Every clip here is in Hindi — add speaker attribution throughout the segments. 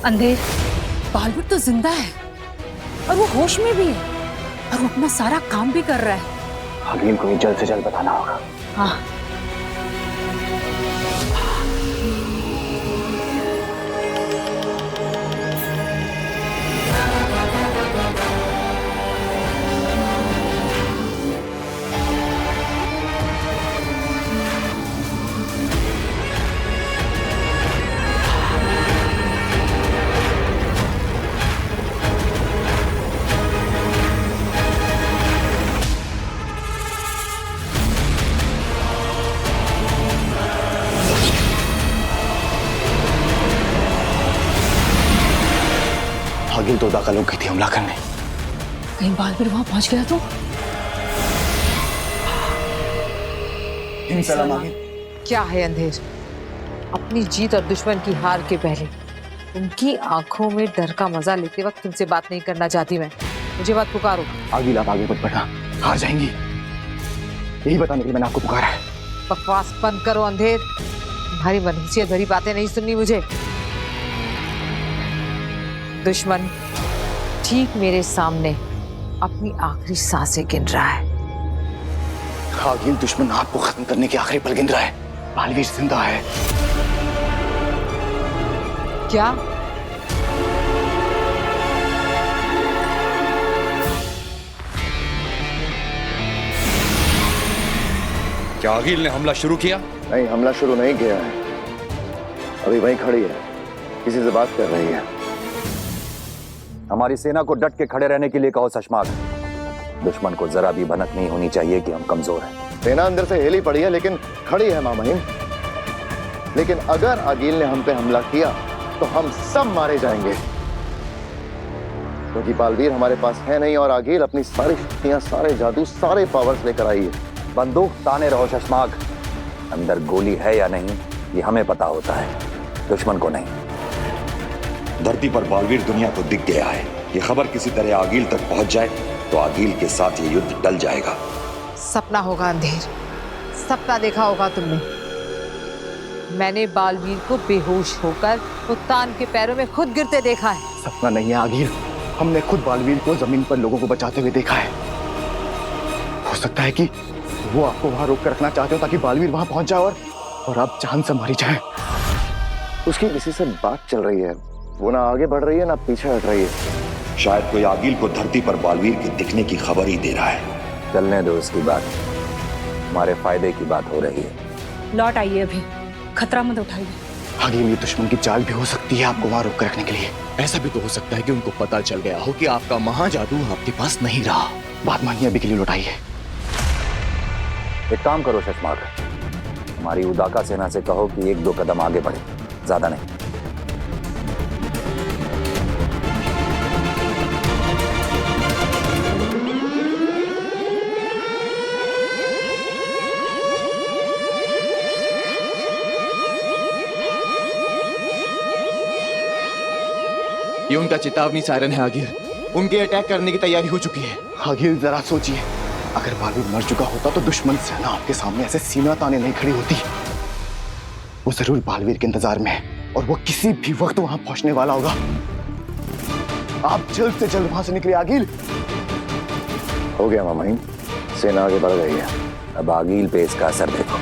Speaker 1: अंधेर, बालवीर तो जिंदा है और वो होश में भी है और वो अपना सारा काम भी कर रहा है।
Speaker 2: अगील को ये जल्द से जल्द बताना होगा।
Speaker 1: हाँ।
Speaker 2: अगील तो दाखिल हो गई थी हमला करने।
Speaker 1: कहीं बालवीर वहां पहुंच गया तो?
Speaker 2: सलाम अगील।
Speaker 3: क्या है अंधेर? अपनी जीत और दुश्मन की हार के पहले उनकी आंखों में डर का मजा लेते वक्त तुमसे बात नहीं करना चाहती मैं। मुझे बात पुकारो।
Speaker 2: अगील आप आगे मत बढ़ना, हार जाएंगी। यही बताने के लिए मैंने आपको पुकारा है।
Speaker 3: बकवास बंद करो अंधेर, तुम्हारी मनहूसियत भरी बातें नहीं सुननी मुझे। दुश्मन ठीक मेरे सामने अपनी आखिरी सांसें गिन रहा है।
Speaker 2: अगील दुश्मन आपको खत्म करने के आखिरी पल गिन रहा है। बालवीर जिंदा है।
Speaker 3: क्या?
Speaker 4: क्या अगील ने हमला शुरू किया?
Speaker 5: नहीं, हमला शुरू नहीं किया है। अभी वहीं खड़ी है, किसी से बात कर रही है।
Speaker 6: हमारी सेना को डट के खड़े रहने के लिए कहो शशमाक। दुश्मन को जरा भी भनक नहीं होनी चाहिए कि हम कमजोर हैं।
Speaker 5: सेना अंदर से हिली पड़ी है लेकिन खड़ी है मामहीन। लेकिन अगर अगील ने हम पे हमला किया तो हम सब मारे जाएंगे, क्योंकि बालवीर हमारे पास है नहीं और अगील अपनी सारी शक्तियां, सारे जादू, सारे पावर्स लेकर आई है।
Speaker 6: बंदूक ताने रहो शशमाक। अंदर गोली है या नहीं ये हमें पता होता है, दुश्मन को नहीं।
Speaker 4: धरती पर बालवीर दुनिया को दिख गया है। ये खबर किसी तरह आगील तक पहुंच जाए तो आगील के साथ ये युद्ध टल जाएगा।
Speaker 3: सपना होगा अंधेर, सपना देखा होगा तुमने। मैंने बालवीर को बेहोश होकर उत्तान के पैरों में खुद गिरते देखा है।
Speaker 2: सपना नहीं है अगील, हमने खुद बालवीर को जमीन पर लोगों को बचाते हुए देखा है। हो सकता है कि वो आपको वहां रोक कर रखना चाहते हो ताकि बालवीर वहां पहुंच जाए और आप जान से मारी जाए।
Speaker 5: उसकी किसी से बात चल रही है, वो ना आगे बढ़ रही है ना पीछे हट रही है।
Speaker 4: शायद कोई आगील को धरती पर बालवीर के दिखने की खबर ही दे रहा है।
Speaker 6: चलने दो उसकी बात, हमारे फायदे की बात हो रही है।
Speaker 1: लौट आइए, अभी खतरा मत उठाइए।
Speaker 2: अगील ये दुश्मन की चाल भी हो सकती है आपको वहां रोक कर रखने के लिए। ऐसा भी तो हो सकता है कि उनको पता चल गया हो कि आपका महाजादू आपके पास नहीं रहा। बात मानिए, अभी के लिए लौटाइए।
Speaker 6: एक काम करो शशमाक, हमारी उदाका सेना से कहो कि 1-2 कदम आगे बढ़े, ज्यादा नहीं।
Speaker 2: ये उनका चेतावनी सायरन है अगील, उनके अटैक करने की तैयारी हो चुकी है। अगील जरा सोचिए, अगर बालवीर मर चुका होता तो दुश्मन सेना आपके सामने ऐसे सीना ताने नहीं खड़ी होती। वो जरूर बालवीर के इंतजार में है और वो किसी भी वक्त वहां पहुंचने वाला होगा। आप जल्द से जल्द वहां से निकलिए अगील।
Speaker 5: हो गया मामहीन, सेना आगे बढ़ गई है।
Speaker 6: अब आगील पे इसका असर देखो।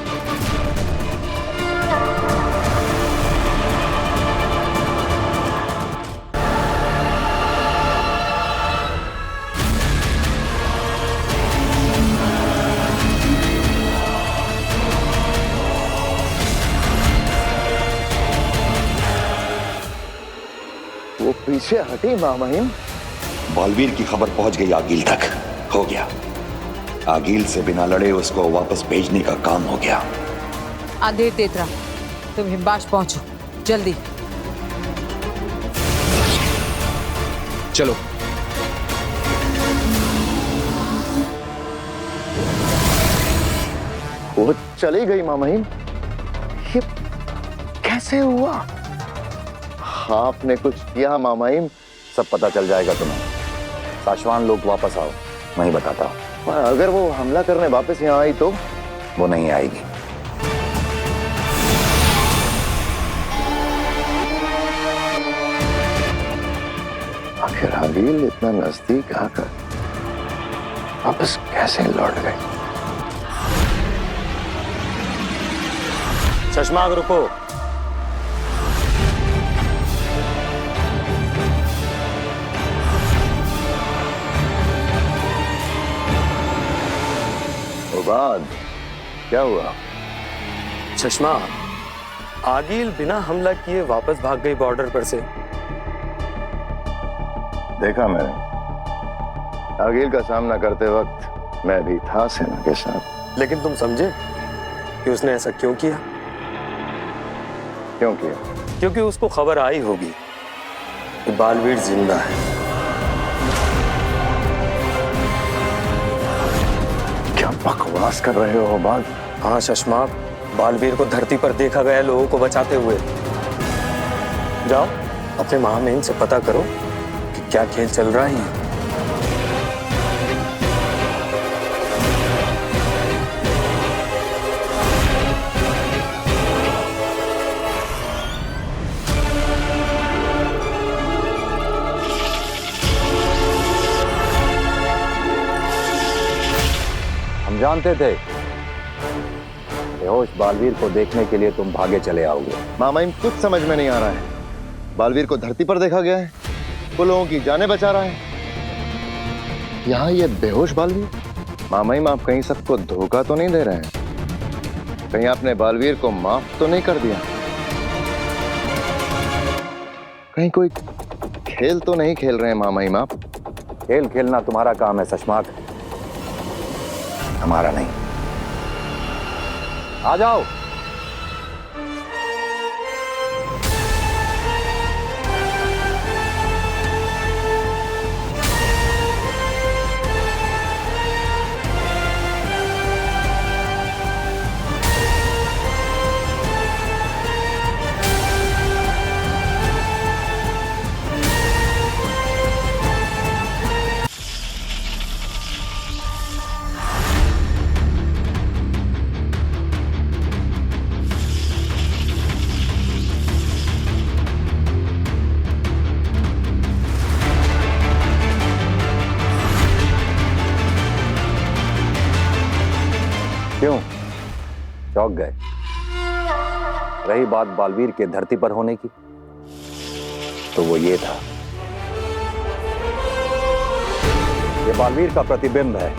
Speaker 5: वो पीछे हटी मामहीन।
Speaker 4: बालवीर की खबर पहुंच गई आगील तक। हो गया, आगील से बिना लड़े उसको वापस भेजने का काम हो गया।
Speaker 3: अंधेर तेतरा, तुम हिमबाश पहुंचो जल्दी।
Speaker 2: चलो।
Speaker 5: वो चली गई मामहीन, ये कैसे हुआ? आपने कुछ किया मामहीन?
Speaker 6: सब पता चल जाएगा तुम्हें। साशवान लोग वापस आओ, मैं ही बताता हूँ।
Speaker 5: अगर वो हमला करने वापस यहाँ आई तो?
Speaker 6: वो नहीं आएगी।
Speaker 5: आखिर आगिल इतना नजदीक आकर वापस कैसे लौट गई?
Speaker 7: शशमाग रुको।
Speaker 5: बाद क्या हुआ?
Speaker 7: चश्मा, आगिल बिना हमला किए वापस भाग गई बॉर्डर पर से।
Speaker 5: देखा मैंने, आगिल का सामना करते वक्त मैं भी था सेना के साथ।
Speaker 7: लेकिन तुम समझे कि उसने ऐसा क्यों किया?
Speaker 5: क्यों किया?
Speaker 7: क्योंकि उसको खबर आई होगी कि बालवीर जिंदा है।
Speaker 5: क्या बकवास कर रहे हो बाल?
Speaker 7: हाँ शशमाक, बालवीर को धरती पर देखा गया लोगों को बचाते हुए। जाओ अपने महामहिम से पता करो कि क्या खेल चल रहा है।
Speaker 6: हम जानते थे बेहोश बालवीर को देखने के लिए तुम भागे चले आओगे।
Speaker 5: मामाइम, कुछ समझ में नहीं आ रहा है। बालवीर को धरती पर देखा गया है, वो लोगों की जानें बचा रहा है। यहाँ ये बेहोश बालवीर? मामाइम, आप कहीं सबको धोखा तो नहीं दे रहे हैं? कहीं आपने बालवीर को माफ तो नहीं कर दिया? कहीं कोई खेल तो नहीं खेल रहे हैं मामाइम आप?
Speaker 6: खेल खेलना तुम्हारा काम है शशमाक, हमारा नहीं। आ जाओ। क्यों चौंक गए? रही बात बालवीर के धरती पर होने की, तो वो ये था, ये बालवीर का प्रतिबिंब है।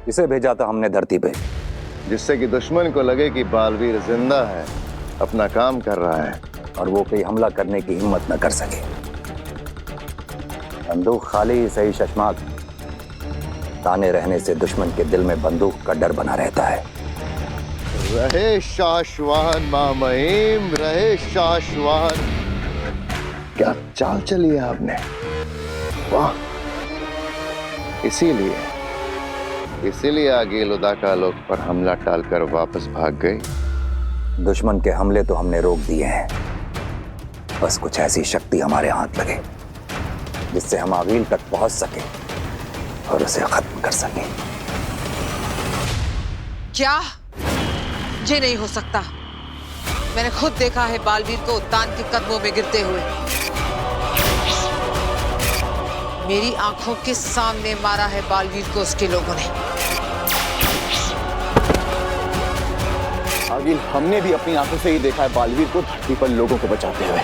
Speaker 6: इसे भेजा था हमने धरती पे,
Speaker 5: जिससे कि दुश्मन को लगे कि बालवीर जिंदा है, अपना काम कर रहा है,
Speaker 6: और वो कोई हमला करने की हिम्मत न कर सके। बंदूक खाली ही सही शशमाक, ताने रहने से दुश्मन के दिल में बंदूक का डर बना रहता है।
Speaker 5: रहे शाश्वान मामहिम, रहे शाश्वान। क्या चाल चली है आपने, वाह! इसीलिए आगिल उदाका लोग पर हमला टालकर वापस भाग गई।
Speaker 6: दुश्मन के हमले तो हमने रोक दिए हैं, बस कुछ ऐसी शक्ति हमारे हाथ लगे जिससे हम आगिल तक पहुंच सके और उसे खत्म कर सके।
Speaker 3: क्या? ये नहीं हो सकता। मैंने खुद देखा है बालवीर को उत्तान के कदमों में गिरते हुए। मेरी आंखों के सामने मारा है बालवीर को उसके लोगों ने।
Speaker 2: आगिल, हमने भी अपनी आंखों से ही देखा है बालवीर को धरती पर लोगों को बचाते हुए।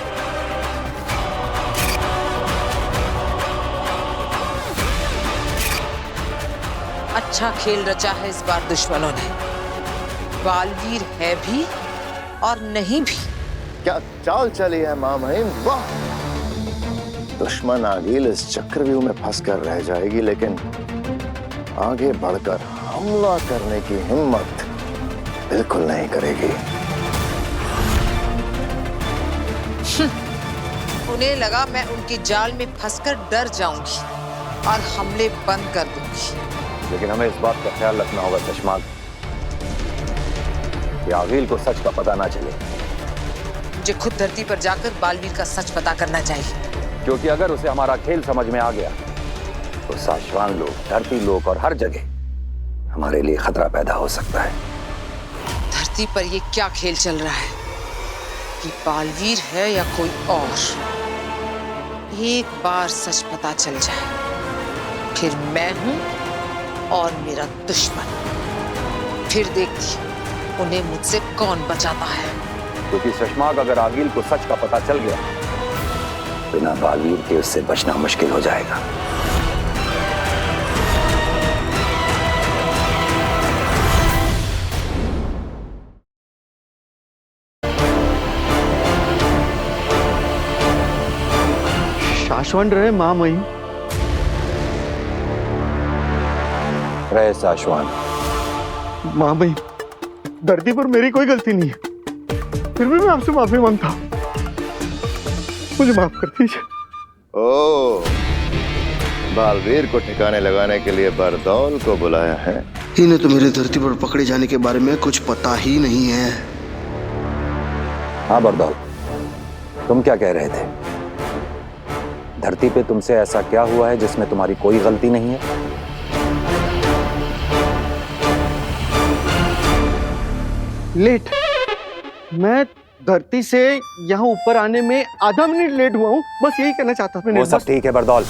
Speaker 3: अच्छा खेल रचा है इस बार दुश्मनों ने। बालवीर है भी और नहीं भी।
Speaker 5: क्या चाल चली है मामहिम, वाह! दुश्मन आगिल इस चक्रव्यूह में फंसकर रह जाएगी, लेकिन आगे बढ़कर हमला करने की हिम्मत बिल्कुल नहीं करेगी।
Speaker 3: उन्हें लगा मैं उनकी जाल में फंसकर डर जाऊंगी और हमले बंद कर दूंगी।
Speaker 6: लेकिन हमें इस बात का ख्याल रखना होगा शशमाक कि आगिल को सच का पता ना चले।
Speaker 3: मुझे खुद धरती पर जाकर बालवीर का सच पता करना चाहिए।
Speaker 6: क्योंकि अगर उसे हमारा खेल समझ में आ गया तो शाश्वान लोग, धरती लोग और हर जगह हमारे लिए खतरा पैदा हो सकता है।
Speaker 3: धरती पर ये क्या खेल चल रहा है कि बालवीर है या कोई और? एक बार सच पता चल जाए फिर मैं हूं और मेरा दुश्मन, फिर देखती उन्हें मुझसे कौन बचाता है।
Speaker 6: क्योंकि शशमाग अगर आगिल को सच का पता चल गया, बिना बालवीर के उससे बचना मुश्किल हो जाएगा।
Speaker 8: शाश्वत रहे मां मई।
Speaker 6: रहे शाश्वान।
Speaker 8: मां मई, धरती पर मेरी कोई गलती नहीं है, फिर भी मैं आपसे माफी मांगता हूं, मुझे माफ कर दीजिए।
Speaker 5: ओ, बालवीर को ठिकाने लगाने के लिए बरदौल को बुलाया है।
Speaker 9: इन्हें तो मेरे धरती पर पकड़े जाने के बारे में कुछ पता ही नहीं है।
Speaker 6: हाँ बरदौल, तुम क्या कह रहे थे? धरती पे तुमसे ऐसा क्या हुआ है जिसमें तुम्हारी कोई गलती नहीं है?
Speaker 8: लेट, मैं धरती से यहाँ ऊपर आने में आधा मिनट लेट हुआ हूँ, बस यही कहना चाहता था।
Speaker 6: वो सब ठीक है बरदौल।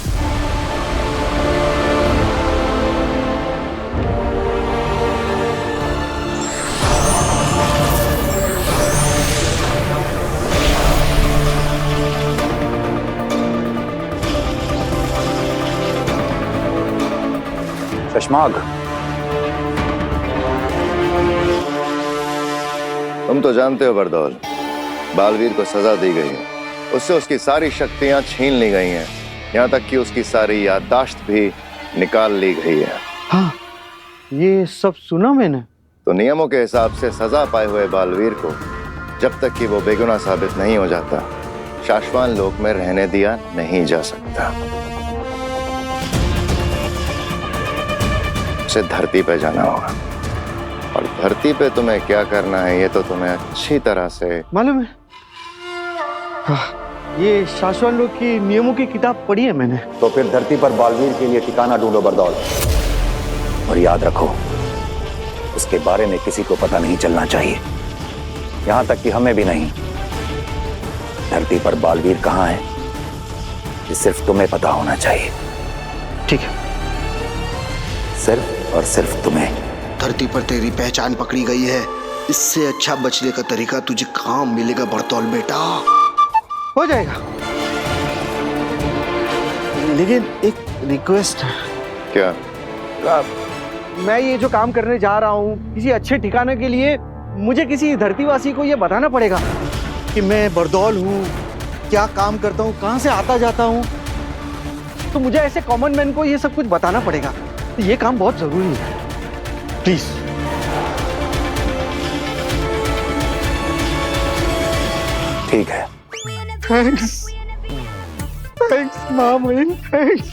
Speaker 6: शशमाग,
Speaker 5: तुम तो जानते हो बरदौल, बालवीर को सजा दी गई है, उससे उसकी सारी शक्तियां छीन ली गई हैं, यहाँ तक कि उसकी सारी याददाश्त भी निकाल ली गई है।
Speaker 8: हाँ, ये सब सुना मैंने।
Speaker 5: तो नियमों के हिसाब से सजा पाए हुए बालवीर को जब तक कि वो बेगुनाह साबित नहीं हो जाता, शाश्वान लोक में रहने दिया नहीं जा सकता। उसे धरती पे जाना होगा, और धरती पे तुम्हें क्या करना है ये तो तुम्हें अच्छी तरह से
Speaker 8: मालूम है। हाँ, ये शाश्वत लोक की नियमों की किताब पढ़ी है मैंने।
Speaker 6: तो फिर धरती पर बालवीर के लिए ठिकाना ढूंढो बरदौल, और याद रखो उसके बारे में किसी को पता नहीं चलना चाहिए, यहां तक कि हमें भी नहीं। धरती पर बालवीर कहां है ये सिर्फ तुम्हें पता होना चाहिए।
Speaker 8: ठीक है,
Speaker 6: सिर्फ और सिर्फ तुम्हें।
Speaker 9: धरती पर तेरी पहचान पकड़ी गई है, इससे अच्छा बचने का तरीका तुझे कहाँ मिलेगा बरतौल बेटा?
Speaker 8: हो जाएगा, लेकिन एक रिक्वेस्ट है।
Speaker 5: क्या?
Speaker 8: मैं ये जो काम करने जा रहा हूँ किसी अच्छे ठिकाने के लिए, मुझे किसी धरतीवासी को ये बताना पड़ेगा कि मैं बरदौल हूँ, क्या काम करता हूँ, कहाँ से आता जाता हूँ। तो मुझे ऐसे कॉमन मैन को ये सब कुछ बताना पड़ेगा। तो ये काम बहुत जरूरी है, प्लीज।
Speaker 6: ठीक है।
Speaker 8: थैंक्स, थैंक्स मामू, थैंक्स।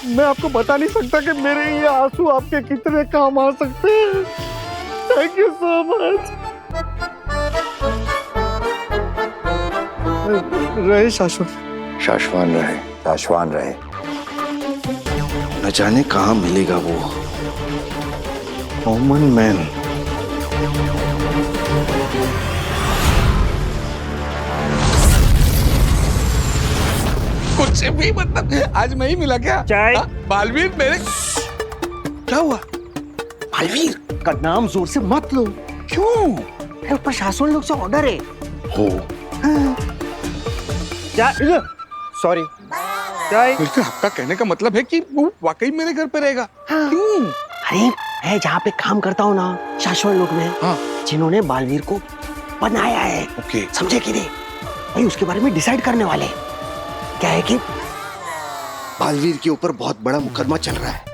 Speaker 8: मैं आपको बता नहीं सकता कि मेरे ये आंसू आपके कितने काम आ सकते हैं। Thank you so much. रहे शाश्वत।
Speaker 5: शाश्वान रहे।
Speaker 6: शाश्वान रहे।
Speaker 9: न जाने कहाँ मिलेगा वो कॉमन मैन।
Speaker 10: कुछ भी मतलब आज मैं ही मिला क्या?
Speaker 8: चाय।
Speaker 10: बालवीर मेरे क्या हुआ?
Speaker 8: बालवीर का नाम जोर से मत लो।
Speaker 10: क्यों?
Speaker 8: ऊपर शाश्वत लोग से ऑर्डर है।
Speaker 10: हो
Speaker 8: क्या? सॉरी। चाय।
Speaker 10: बिल्कुल, आपका कहने का मतलब है कि वो वाकई मेरे घर पे रहेगा?
Speaker 8: हाँ।
Speaker 10: क्यों?
Speaker 8: अरे मैं जहाँ पे काम करता हूँ ना, शाश्वत लोक में,
Speaker 10: हाँ।
Speaker 8: जिन्होंने बालवीर को बनाया है,
Speaker 10: ओके।
Speaker 8: समझे कि नहीं भाई, उसके बारे में डिसाइड करने वाले। क्या है कि
Speaker 9: बालवीर के ऊपर बहुत बड़ा मुकदमा चल रहा है,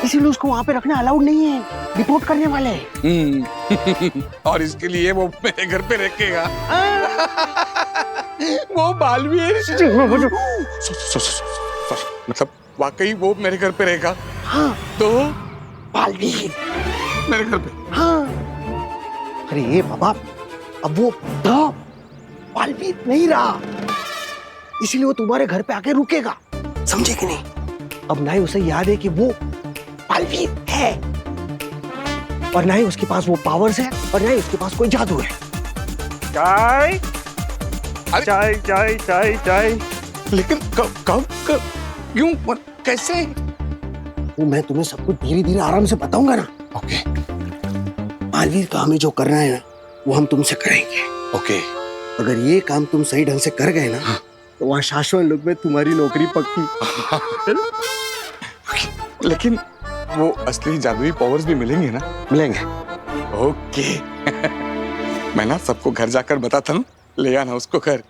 Speaker 8: इसीलिए उसको वहाँ पे रखना अलाउड नहीं है, रिपोर्ट करने वाले।
Speaker 10: और इसके लिए वो मेरे घर पे रखेगा। वो बालवीर मतलब वाकई वो मेरे घर पे रहेगा?
Speaker 8: हाँ।
Speaker 10: तो
Speaker 8: बालवीर
Speaker 10: मेरे घर पे?
Speaker 8: हाँ। अरे ये बाबा, अब वो
Speaker 9: बालवीर नहीं रहा, इसलिए वो तुम्हारे घर पे आके रुकेगा, समझे कि नहीं? अब ना ही उसे याद है कि वो बालवीर है, और ना ही उसके पास वो पावर्स है, और ना ही उसके पास कोई जादू है।
Speaker 8: चाय
Speaker 10: अरे-
Speaker 8: चाय चाय चाय चाय।
Speaker 10: लेकिन कब कब कब क्यों कैसे?
Speaker 9: वो मैं तुम्हें सब कुछ धीरे धीरे आराम से बताऊंगा ना।
Speaker 10: ओके
Speaker 9: बालवीर का हमें जो करना है ना, वो हम तुमसे करेंगे।
Speaker 10: ओके
Speaker 9: अगर ये काम तुम सही ढंग से कर गए ना, तो वहाँ शाश्वत लोक में तुम्हारी नौकरी पक्की।
Speaker 10: लेकिन वो असली जादुई पावर्स भी मिलेंगे ना?
Speaker 9: मिलेंगे।
Speaker 10: ओके मैं ना सबको घर जाकर बताता हूँ, ले आना उसको घर।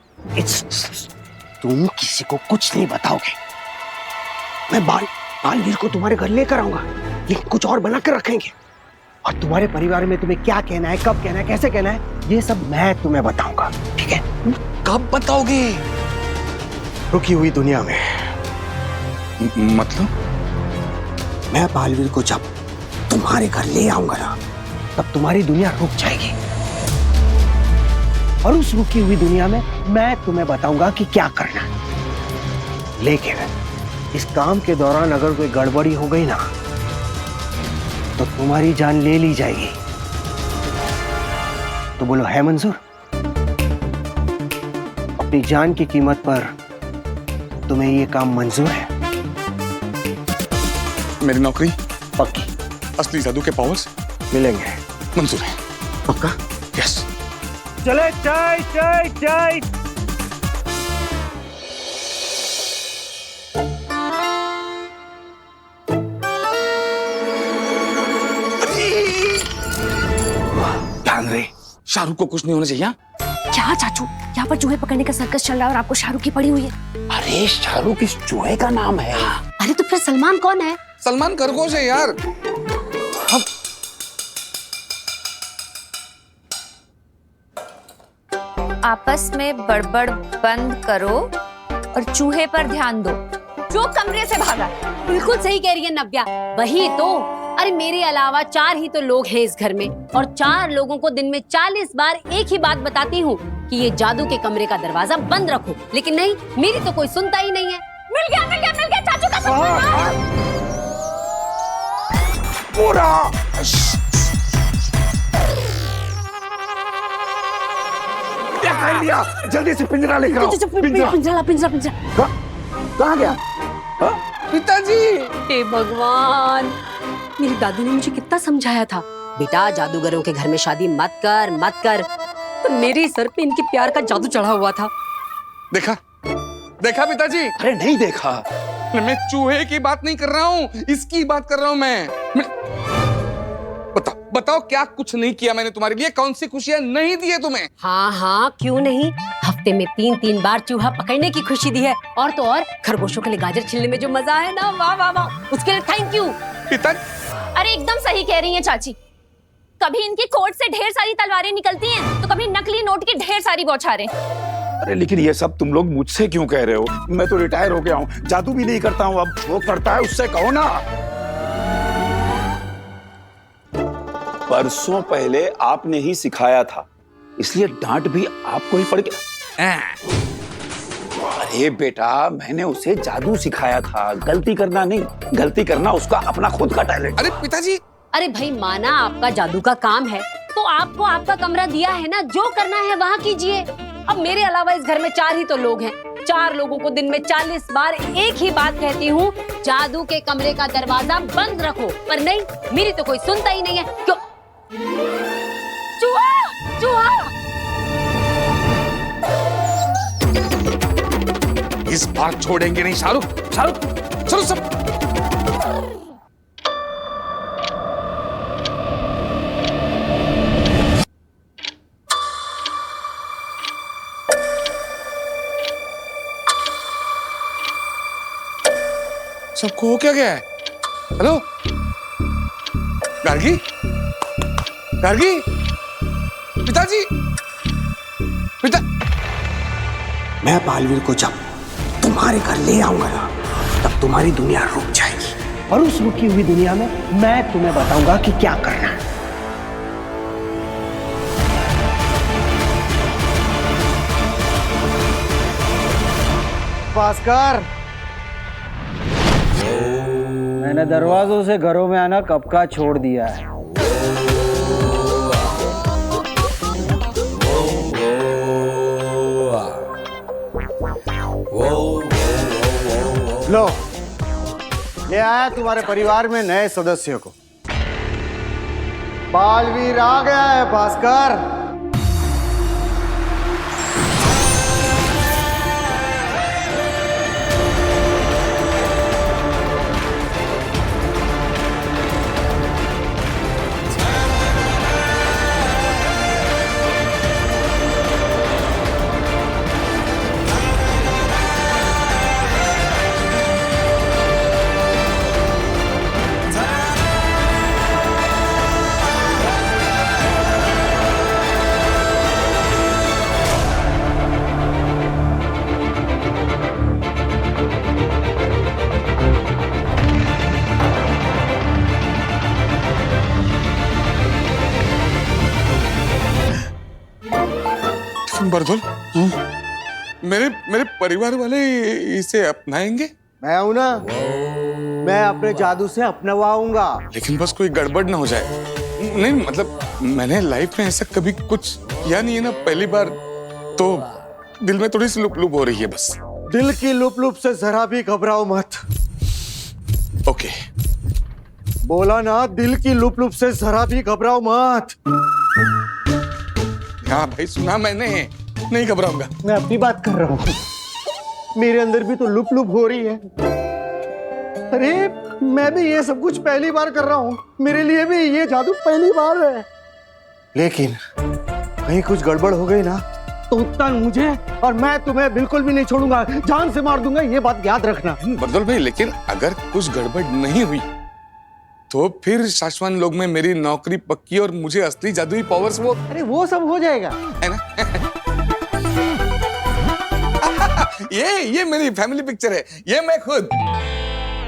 Speaker 9: तुम किसी को कुछ नहीं बताओगे। मैं बालवीर को तुम्हारे घर लेकर आऊंगा, लेकिन कुछ और बना कर रखेंगे, और तुम्हारे परिवार में तुम्हें क्या कहना है, कब कहना है, कैसे कहना है, ये सब मैं तुम्हें बताऊंगा, ठीक है?
Speaker 10: कब बताओगे?
Speaker 9: रुकी हुई दुनिया में।
Speaker 10: मतलब?
Speaker 9: मैं बालवीर को जब तुम्हारे घर ले आऊंगा ना, तब तुम्हारी दुनिया रुक जाएगी, और उस रुकी हुई दुनिया में मैं तुम्हें बताऊंगा कि क्या करना है। लेकिन इस काम के दौरान अगर कोई गड़बड़ी हो गई ना, तो तुम्हारी जान ले ली जाएगी। तो बोलो, है मंजूर? अपनी जान की कीमत पर तुम्हें ये काम मंजूर है?
Speaker 10: मेरी नौकरी
Speaker 9: पक्की।
Speaker 10: असली जादू के पावर्स
Speaker 9: मिलेंगे।
Speaker 10: मंजूर है।
Speaker 9: पक्का?
Speaker 10: यस।
Speaker 8: चले चाय चाय चाय।
Speaker 10: ध्यान रहे, शाहरुख को कुछ नहीं होना चाहिए।
Speaker 1: क्या चाचू, यहाँ पर चूहे पकड़ने का सर्कस चल रहा है और आपको शाहरुख की पड़ी हुई है।
Speaker 9: अरे शाहरुख इस चूहे का नाम है।
Speaker 1: अरे तो फिर सलमान कौन है?
Speaker 10: सलमान खरगोश है यार।
Speaker 11: आपस में बड़बड़ बंद करो और चूहे पर ध्यान दो जो कमरे से भागा।
Speaker 1: बिल्कुल सही कह रही है नव्या, वही तो। अरे मेरे अलावा 4 ही तो लोग हैं इस घर में, और 4 लोगों को दिन में 40 बार एक ही बात बताती हूँ कि ये जादू के कमरे का दरवाजा बंद रखो, लेकिन नहीं, मेरी तो कोई सुनता ही नहीं है। मिल गया मिल गया मिल गया चाचू का
Speaker 9: पूरा क्या कर लिया? जल्दी से पिंजरा लेकर आओ।
Speaker 1: पिंजरा पिंजरा पिंजरा।
Speaker 9: कहाँ गया?
Speaker 10: पिताजी।
Speaker 1: हे भगवान, मेरी दादी ने मुझे कितना समझाया था, बेटा जादूगरों के घर में शादी मत कर मत कर, पर मेरे सर पे इनके प्यार का जादू चढ़ा हुआ था।
Speaker 10: देखा देखा पिताजी?
Speaker 9: अरे नहीं देखा।
Speaker 10: मैं चूहे की बात नहीं कर रहा हूँ, इसकी बात कर रहा हूँ मैं। बताओ बताओ, क्या कुछ नहीं किया मैंने तुम्हारे लिए? कौन सी खुशियां नहीं दी है तुम्हें?
Speaker 1: हाँ हाँ, क्यों नहीं, हफ्ते में 3-3 बार चूहा पकड़ने की खुशी दी है, और तो और खरगोशों के लिए गाजर छिलने में जो मजा है ना, वाह वाह वाह, उसके लिए थैंक यू।
Speaker 10: पिताजी।
Speaker 11: अरे एकदम सही कह रही हैं चाची। कभी इनकी कोट से ढेर सारी तलवारें निकलती हैं, तो कभी नकली नोट की ढेर सारी बौछारें।
Speaker 6: अरे लेकिन ये सब तुम लोग मुझसे क्यों कह रहे हो? मैं तो रिटायर हो गया हूँ, जादू भी नहीं करता हूँ। अब वो करता है, उससे कहो ना। परसों पहले आपने ही सिखाया था, इसलिए डांट भी आपको ही पड़ गया। अरे बेटा, मैंने उसे जादू सिखाया था, गलती करना नहीं। गलती करना उसका अपना खुद का टैलेंट।
Speaker 10: अरे पिताजी।
Speaker 1: अरे भाई, माना आपका जादू का काम है, तो आपको आपका कमरा दिया है ना, जो करना है वहाँ कीजिए। अब मेरे अलावा इस घर में 4 ही तो लोग हैं, 4 लोगों को दिन में 40 बार एक ही बात कहती हूँ, जादू के कमरे का दरवाजा बंद रखो, पर नहीं, मेरी तो कोई सुनता ही नहीं है। क्यों? चूहा चूहा।
Speaker 10: इस बार छोड़ेंगे नहीं शाहरुख। शाहरुख चलो सब। सबको हो क्या गया है? हेलो गार्गी, गार्गी, पिताजी, पिता।
Speaker 9: मैं बालवीर को जब तुम्हारे घर ले आऊंगा ना, तब तुम्हारी दुनिया रुक जाएगी, और उस रुकी हुई दुनिया में मैं तुम्हें बताऊंगा कि क्या करना है।
Speaker 8: भास्कर। मैंने दरवाजों से घरों में आना कब का छोड़ दिया है। लो, ले आया तुम्हारे परिवार में नए सदस्य को। बालवीर आ गया है भास्कर।
Speaker 10: बरदौल, मेरे मेरे परिवार वाले इसे अपनाएंगे?
Speaker 8: मैं हूं ना, मैं अपने जादू से अपनवाऊंगा।
Speaker 10: लेकिन बस कोई गड़बड़ ना हो जाए। नहीं मतलब मैंने लाइफ में ऐसा कभी कुछ किया नहीं है ना, पहली बार, तो दिल में थोड़ी सी लुप लुप हो रही है बस।
Speaker 8: दिल की लुप लुप से जरा भी घबराओ मत।
Speaker 10: ओके।
Speaker 8: बोला ना, दिल की लुप लुप से जरा भी घबराओ मत।
Speaker 10: हाँ भाई, सुना मैंने, नहीं घबराऊंगा।
Speaker 8: मैं अपनी बात कर रहा हूँ, मेरे अंदर भी तो लुप लुप हो रही है। अरे मैं भी ये सब कुछ पहली बार कर रहा हूँ, मेरे लिए भी ये जादू पहली बार है। लेकिन कहीं कुछ गड़बड़ हो गई ना तो उत्तान मुझे और मैं तुम्हें बिल्कुल भी नहीं छोड़ूंगा, जान से मार दूंगा, ये बात याद रखना।
Speaker 10: बरदौल भाई, लेकिन अगर कुछ गड़बड़ नहीं हुई तो फिर शाश्वत लोग में मेरी नौकरी पक्की और मुझे असली जादुई पावर्स वो।
Speaker 8: अरे वो सब हो जाएगा,
Speaker 10: है ना? ये मेरी फैमिली पिक्चर है, ये मैं खुद।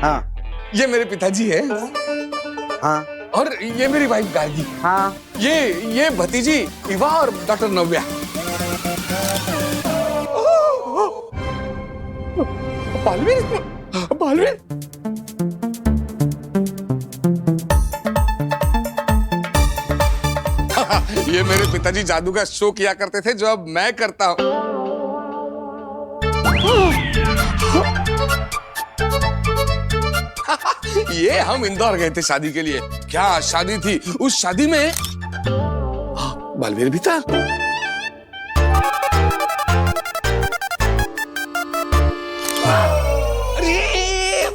Speaker 8: हाँ।
Speaker 10: ये मेरे पिताजी है।
Speaker 8: हाँ।
Speaker 10: और ये मेरी वाइफ गार्गी।
Speaker 8: हाँ।
Speaker 10: ये भतीजी इवा और डॉक्टर नव्या। बालवीर, बालवीर। ये मेरे पिताजी जादू का शो किया करते थे जो अब मैं करता हूं। ये हम इंदौर गए थे शादी के लिए। क्या शादी थी, उस शादी में बालवीर भी था। अरे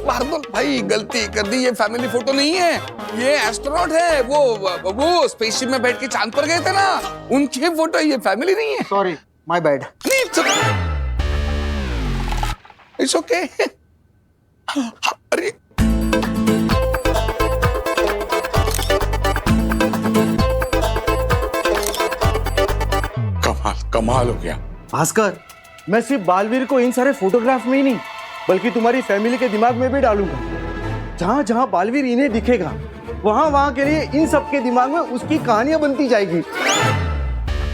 Speaker 10: बारबल भाई, गलती कर दी, ये फैमिली फोटो नहीं है, ये एस्ट्रोनॉट है। वो स्पेसशिप में बैठ के चांद पर गए थे ना, उनके फोटो, ये फैमिली नहीं है।
Speaker 8: Sorry, my bad.
Speaker 10: It's okay. अरे कमाल हो गया
Speaker 8: भास्कर। मैं सिर्फ बालवीर को इन सारे फोटोग्राफ में ही नहीं बल्कि तुम्हारी फैमिली के दिमाग में भी डालूंगा। जहां जहां बालवीर इन्हें दिखेगा वहां वहां के लिए इन सब के दिमाग में उसकी कहानियां बनती जाएगी।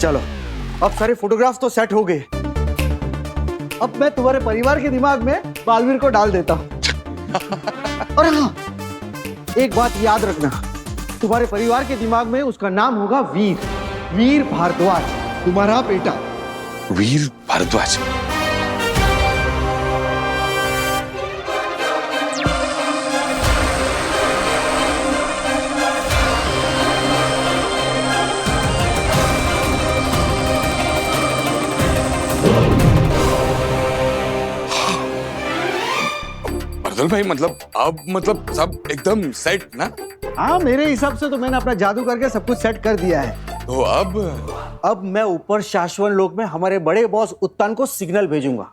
Speaker 8: चलो, अब सारे फोटोग्राफ्स तो सेट हो गए, अब मैं तुम्हारे परिवार के दिमाग में बालवीर को डाल देता हूं। और हाँ, एक बात याद रखना, तुम्हारे परिवार के दिमाग में उसका नाम होगा वीर भारद्वाज, तुम्हारा बेटा।
Speaker 10: वीर भारद्वाज। भाई मतलब सब एकदम सेट ना?
Speaker 8: हाँ, मेरे हिसाब से तो मैंने अपना जादू करके सब कुछ सेट कर दिया है।
Speaker 10: तो अब
Speaker 8: मैं ऊपर शाश्वत लोक में हमारे बड़े बॉस उत्तान को सिग्नल भेजूंगा,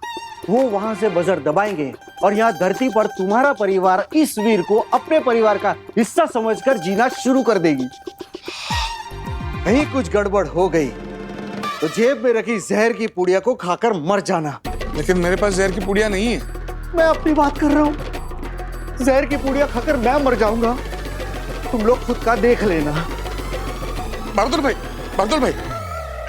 Speaker 8: वो वहां से बजर दबाएंगे और यहाँ धरती पर तुम्हारा परिवार इस वीर को अपने परिवार का हिस्सा समझकर जीना शुरू कर देगी। कहीं कुछ गड़बड़ हो गई तो जेब में रखी जहर की पुड़िया को खाकर मर जाना।
Speaker 10: लेकिन मेरे पास जहर की पुड़िया नहीं है।
Speaker 8: मैं अपनी बात कर रहा हूँ, जहर की पुड़िया खाकर मैं मर जाऊंगा, तुम लोग खुद का देख लेना।
Speaker 10: बहादुर भाई,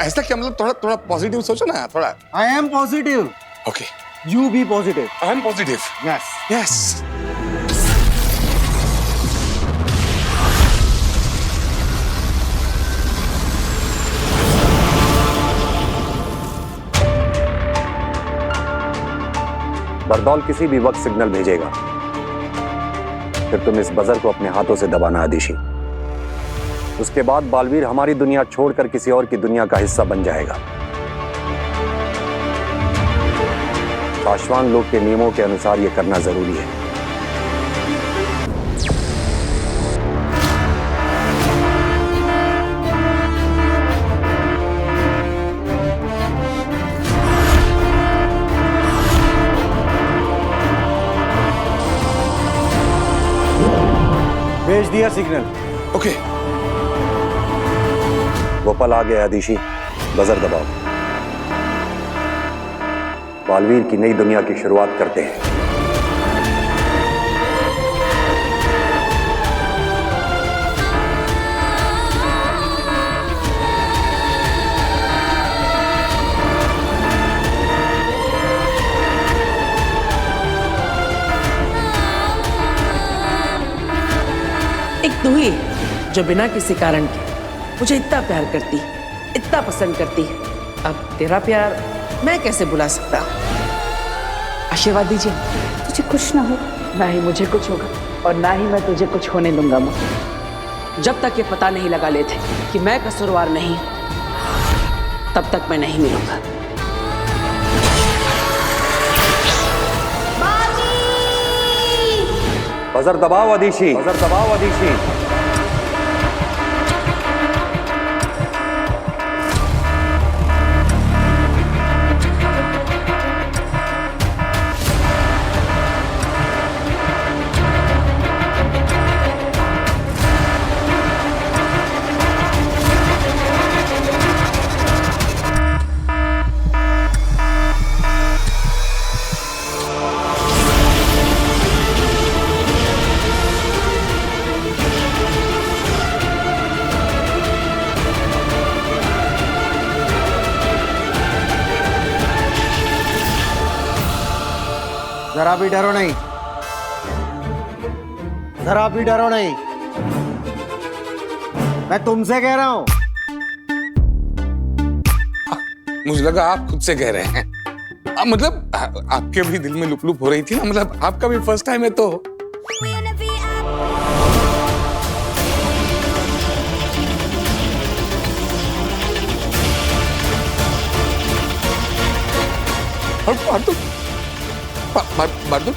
Speaker 10: ऐसा क्या, मतलब थोड़ा पॉजिटिव सोचो ना थोड़ा।
Speaker 8: I am positive.
Speaker 10: Okay,
Speaker 8: You be positive.
Speaker 10: I am positive.
Speaker 8: Yes.
Speaker 10: Yes.
Speaker 6: बरदौल किसी भी वक्त सिग्नल भेजेगा, फिर तुम इस बजर को अपने हाथों से दबाना आदिशी। उसके बाद बालवीर हमारी दुनिया छोड़कर किसी और की दुनिया का हिस्सा बन जाएगा। पाशवान लोग के नियमों के अनुसार यह करना जरूरी है।
Speaker 8: भेज दिया सिग्नल।
Speaker 10: ओके।
Speaker 6: वो पल आ गया आदिशी, बजर दबाओ। बालवीर की नई दुनिया की शुरुआत करते हैं।
Speaker 12: एक तू ही जो बिना किसी कारण के मुझे इतना प्यार करती, इतना पसंद करती। अब तेरा प्यार मैं कैसे भुला सकता हूँ? आशीर्वाद दीजिए।
Speaker 13: तुझे कुछ ना हो।
Speaker 12: ना ही मुझे कुछ होगा और ना ही मैं तुझे कुछ होने दूंगा माँ। जब तक ये पता नहीं लगा लेते कि मैं कसूरवार नहीं, तब तक मैं नहीं मिलूंगा।
Speaker 6: बजर दबाओ आदिशी, बजर दबाओ आदिशी।
Speaker 8: जरा भी डरो नहीं, जरा भी डरो नहीं। मैं तुमसे कह रहा हूं।
Speaker 10: मुझे लगा आप खुद से कह रहे हैं। मतलब आपके भी दिल में लुप हो रही थी ना, मतलब आपका भी फर्स्ट टाइम है तो। मार दो।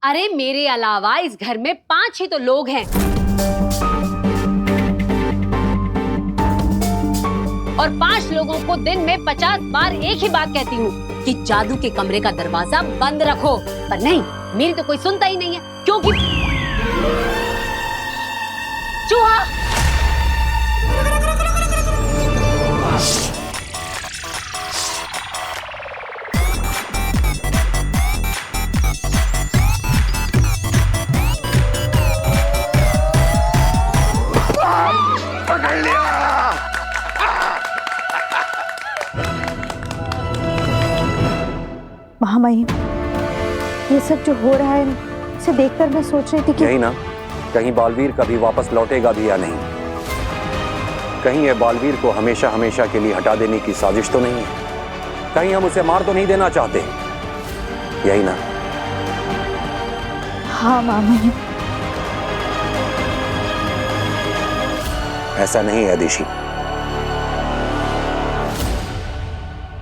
Speaker 1: अरे मेरे अलावा इस घर में 5 ही तो लोग हैं, और 5 लोगों को दिन में 50 बार एक ही बात कहती हूँ कि जादू के कमरे का दरवाजा बंद रखो, पर नहीं, मेरी तो कोई सुनता ही नहीं है, क्योंकि चूहा।
Speaker 13: महामाई, ये सब जो हो रहा है इसे देखकर मैं सोच रही थी कि
Speaker 6: यही ना, कहीं बालवीर कभी वापस लौटेगा भी या नहीं। कहीं ये बालवीर को हमेशा हमेशा के लिए हटा देने की साजिश तो नहीं है। कहीं हम उसे मार तो नहीं देना चाहते, यही ना?
Speaker 13: हाँ महामाई।
Speaker 6: ऐसा नहीं है आदिशी।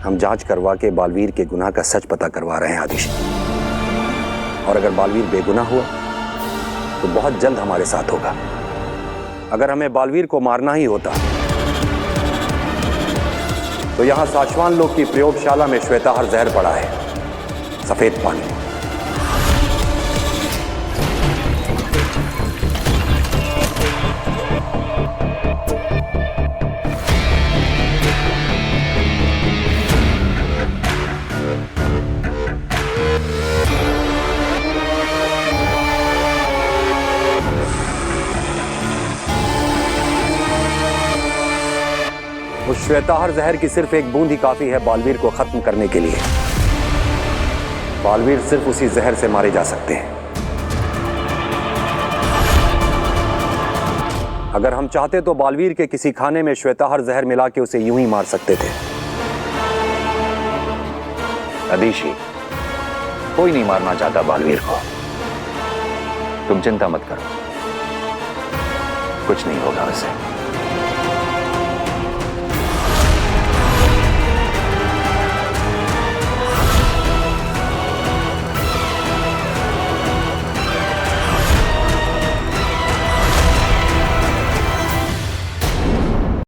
Speaker 6: हम जांच करवा के बालवीर के गुनाह का सच पता करवा रहे हैं आदिशी। और अगर बालवीर बेगुनाह हुआ तो बहुत जल्द हमारे साथ होगा। अगर हमें बालवीर को मारना ही होता तो यहां साशवान लोग की प्रयोगशाला में श्वेताहार जहर पड़ा है, सफेद पानी। श्वेताहार जहर की सिर्फ एक बूंद ही काफी है बालवीर को खत्म करने के लिए। बालवीर सिर्फ उसी जहर से मारे जा सकते हैं। अगर हम चाहते तो बालवीर के किसी खाने में श्वेताहार जहर मिला के उसे यूं ही मार सकते थे। अदीशी, कोई नहीं मारना चाहता बालवीर को। तुम चिंता मत करो, कुछ नहीं होगा उसे।